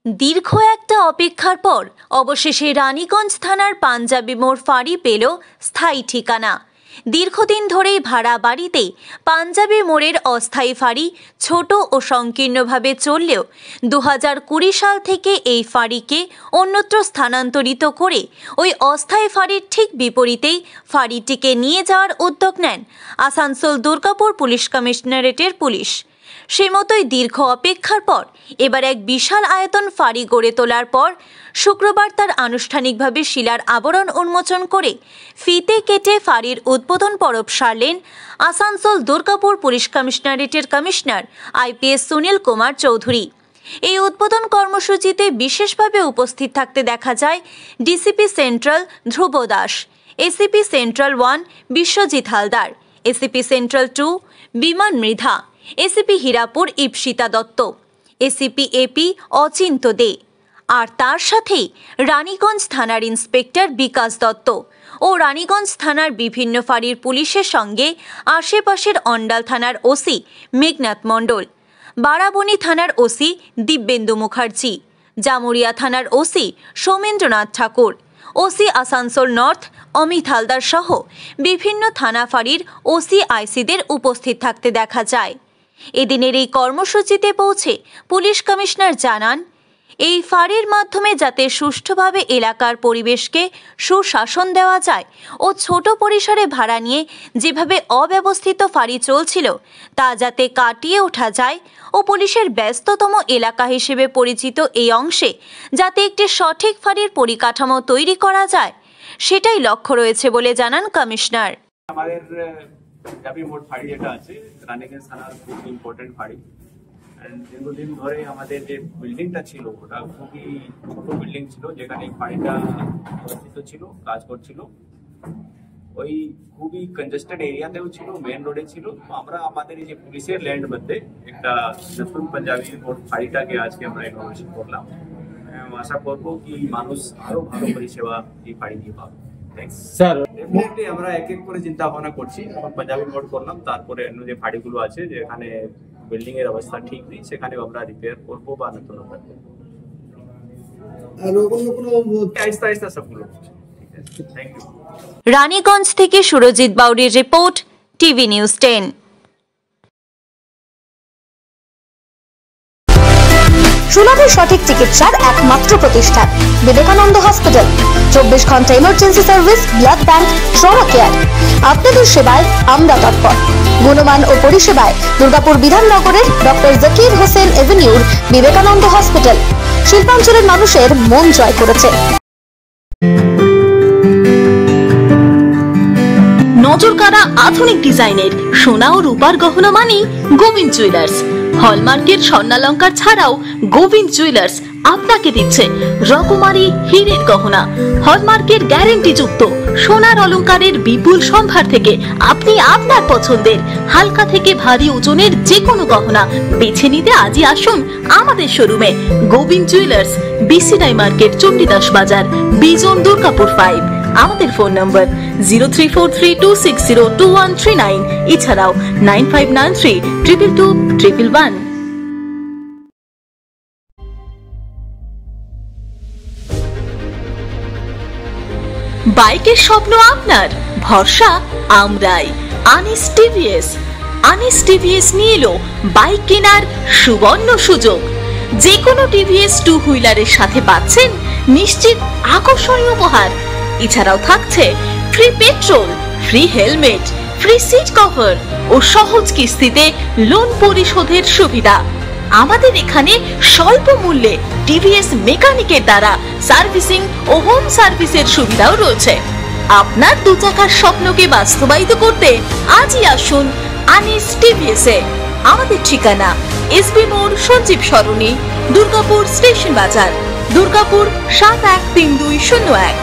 দীর্ঘ একটা অপেক্ষার পর অবশেষে রানীগঞ্জ থানার পাঞ্জাবি মোড় ফাঁড়ি পেল স্থায়ী ঠিকানা। দীর্ঘদিন ধরেই ভাড়া বাড়িতে পাঞ্জাবি মোড়ের অস্থায়ী ফাঁড়ি ছোট ও সংকীর্ণভাবে চললেও 2020 সাল থেকে এই ফাঁড়িকে অন্যত্র স্থানান্তরিত করে ওই অস্থায়ী ফাঁড়ির ঠিক বিপরীতেই ফাঁড়িটিকে নিয়ে যাওয়ার উদ্যোগ নেন আসানসোল দুর্গাপুর পুলিশ কমিশনারেটের পুলিশ। সে মতোই দীর্ঘ অপেক্ষার পর এবার এক বিশাল আয়তন ফাঁড়ি গড়ে তোলার পর শুক্রবার তার আনুষ্ঠানিকভাবে শিলার আবরণ উন্মোচন করে ফিতে কেটে ফাঁড়ির উদ্বোধন পরব সারলেন আসানসোল দুর্গাপুর পুলিশ কমিশনারেটের কমিশনার IPS সুনীল কুমার চৌধুরী। এই উদ্বোধন কর্মসূচিতে বিশেষভাবে উপস্থিত থাকতে দেখা যায় DCP central Dhruba Das, ACP central 1 Biswajit Haldar, ACP central 2 Biman Mridha, ACP Hirapur Ipsita Dutta, ACP AP Achinta De, আর তার সাথেই রানীগঞ্জ থানার ইন্সপেক্টর বিকাশ দত্ত ও রানীগঞ্জ থানার বিভিন্ন ফাঁড়ির পুলিশের সঙ্গে আশেপাশের অন্ডাল থানার ওসি মেঘনাথ মণ্ডল, বারাবণী থানার ওসি দিব্যেন্দু মুখার্জি, জামুরিয়া থানার ওসি সৌমেন্দ্রনাথ ঠাকুর, ওসি আসানসোল নর্থ অমিত হালদার সহ বিভিন্ন থানা ফাঁড়ির ওসি আইসিদের উপস্থিত থাকতে দেখা যায়। এদিনের এই কর্মসূচিতে পৌঁছে পুলিশ কমিশনার জানান, এই ফাঁড়ির মাধ্যমে যাতে সুষ্ঠুভাবে এলাকার পরিবেশকে সুশাসন দেওয়া যায় ও ছোট পরিসরে ভাড়া নিয়ে যেভাবে অব্যবস্থিত ফাঁড়ি চলছিল তা যাতে কাটিয়ে ওঠা যায় ও পুলিশের ব্যস্ততম এলাকা হিসেবে পরিচিত এই অংশে যাতে একটি সঠিক ফাঁড়ির পরিকাঠামো তৈরি করা যায় সেটাই লক্ষ্য রয়েছে বলে জানান কমিশনার। আমাদের পাঞ্জাবি মোড় ফাঁড়ি যেটা আছে রানীগঞ্জ থানার খুব ইম্পর্টেন্ট ফাঁড়ি। দীর্ঘদিন ধরে আমাদের যে বিল্ডিংটা ছিল ওটা খুবই ছোট বিল্ডিং ছিল, যেখানে ফাঁড়িটা অবস্থিত ছিল, কাজ করছিল। ওই খুবই কনজেস্টেড এরিয়াতেও ছিল, মেন রোডে ছিল। তো আমরা আমাদের এই যে পুলিশের ল্যান্ড মধ্যে একটা নতুন পাঞ্জাবি মোড় ফাঁড়িটাকে আজকে আমরা ইনোভেশন করলাম। আশা করবো কি মানুষ আরো ভালো পরিষেবা এই ফাঁড়ি দিয়ে পাবে। স্যার ডেফিনেটলি আমরা এক এক করে চিন্তা ভাবনা করছি। এখন পাঞ্জাবি মোড় করলাম, তারপরে অন্য যে ফাঁড়িগুলো আছে যেখানে বিল্ডিং এর অবস্থা ঠিক নেই সেখানেও আমরা রিপেয়ার করবো বা নতুন করবো। আস্তে আস্তে সবগুলো। Thank you. রানীগঞ্জ থেকে সুরজিৎ বাউরির রিপোর্ট, টিভি নিউজ 10। সুলভে সঠিক চিকিৎসার একমাত্র প্রতিষ্ঠান বিবেকানন্দ হসপিটাল। 24 ঘন্টা emergency service, blood bank, trauma care. আপনাদের সেবায় আমরা তৎপর। গুণমান ও পরিষেবায় দুর্গাপুর বিধাননগরের ডক্টর জাকির হোসেন এভিনিউর বিবেকানন্দ হসপিটাল শিল্পাঞ্চলের মানুষের মন জয় করেছে। নজরকাড়া আধুনিক ডিজাইনের সোনা ও রূপার গহনা মানে গোবিন্দ জুয়েলার্স। হলমার্কের স্বর্ণালঙ্কার ছাড়াও গোবিন্দ জুয়েলার্স আপনাকে দিচ্ছে রকমারি হীরের গহনা। হলমার্কের গ্যারেন্টি যুক্ত সোনার অলংকারের বিপুল সম্ভার থেকে আপনি আপনার পছন্দের হালকা থেকে ভারী ওজনের যে কোনো গহনা বেছে নিতে আজই আসুন আমাদের শোরুমে। গোবিন্দ জুয়েলার্স, বিসিডাই মার্কেট, চণ্ডীদাস বাজার, বিজন, দুর্গাপুর 5। আমাদের ফোন নম্বর 034326021139, এছাড়াও 9593222111। বাইকের স্বপ্ন আপনার, ভরসা আমরাই। আনিস টিভিএস। আনিস টিভিএস নিয়ে এলো বাইক কেনার সুবর্ণ সুযোগ। যে কোনো টিভিএস 2 হুইলারের সাথে পাচ্ছেন নিশ্চিত আকর্ষণীয় উপহার। এছাড়াও থাকছে free petrol, free helmet, free seat cover ও সহজ কিস্তিতে লোন পরিশোধের সুবিধা। আমাদের এখানে স্বল্প মূল্যে টিভিএস মেকানিকের দ্বারা সার্ভিসিং ও হোম সার্ভিসের সুবিধাও রয়েছে। আপনার 2 চাকার স্বপ্নকে বাস্তবায়িত করতে আজই আসুন আনিস টিভিএসে। আমাদের ঠিকানা এসবি মোড়, সঞ্জীব সরণি, দুর্গাপুর স্টেশন বাজার, দুর্গাপুর 713201।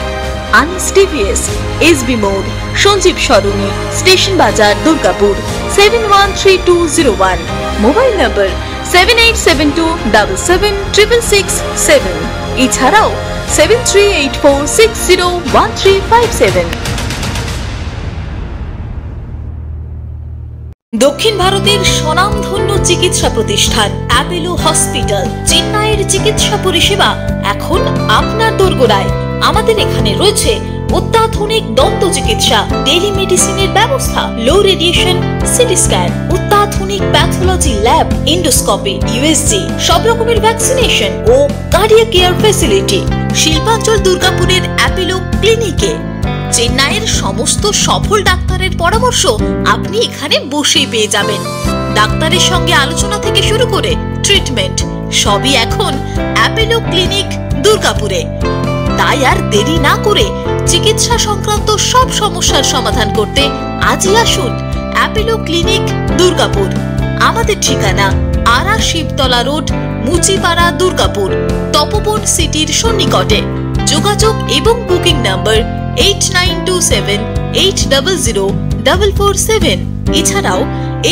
আনিস টিভিএস, এসবি মোড়, সঞ্জীব সরণি, স্টেশন বাজার, দুর্গাপুর 713201। মোবাইল নম্বর 7872776667। এছাড়াও 7384601357। দক্ষিণ ভারতের স্বনামধন্য চিকিৎসা প্রতিষ্ঠান অ্যাপোলো হসপিটাল চেন্নাইয়ের চিকিৎসা পরিষেবা এখন আপনার দোরগোড়ায়। আমাদের এখানে রয়েছে অত্যাধুনিক দন্ত চিকিৎসা, টেলিমেডিসিনের ব্যবস্থা, লো রেডিয়েশন সিটি স্ক্যান, অত্যাধুনিক প্যাথোলজি ল্যাব, ইন্ডোস্কোপি, ইউএসজি, সব রকমের ভ্যাকসিনেশন ও কার্ডিয়াক কেয়ার ফ্যাসিলিটি। শিল্পাঞ্চল দুর্গাপুরের অ্যাপোলো ক্লিনিকে চেন্নাইয়ের সমস্ত সফল ডাক্তারের পরামর্শ আপনি এখানে বসেই পেয়ে যাবেন। ডাক্তারের সঙ্গে আলোচনা থেকে শুরু করে ট্রিটমেন্ট সবই এখন অ্যাপোলো ক্লিনিক দুর্গাপুরে। তাই আর দেরি না করে চিকিৎসা সংক্রান্ত সব সমস্যার সমাধান করতে আজই আসুন অ্যাপোলো ক্লিনিক দুর্গাপুর। আমাদের ঠিকানা আরা শিবতলা রোড, মুচিপাড়া, দুর্গাপুর, তপবন সিটির সন্নিকটে। যোগাযোগ এবং বুকিং নাম্বার 8927800447, এছাড়াও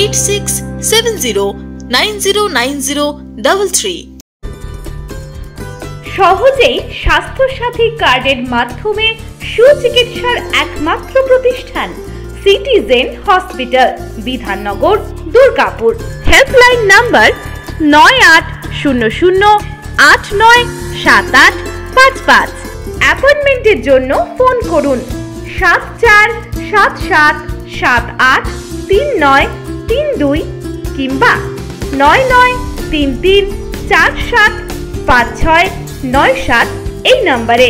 8670909033। সহজেই স্বাস্থ্যসাথী কার্ডের মাধ্যমে সুচিকিৎসার একমাত্র প্রতিষ্ঠান citizen hospital, Bidhannagar, Durgapur. Helpline number 9800897855। অ্যাপয়েন্টমেন্টের জন্য ফোন করুন 7477783932 কিংবা 9933475697 এই নম্বরে।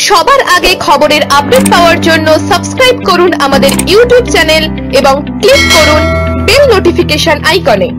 সবার আগে খবরের আপডেট পাওয়ার জন্য সাবস্ক্রাইব করুন আমাদের ইউটিউব চ্যানেল এবং ক্লিক করুন বেল নোটিফিকেশন আইকনে।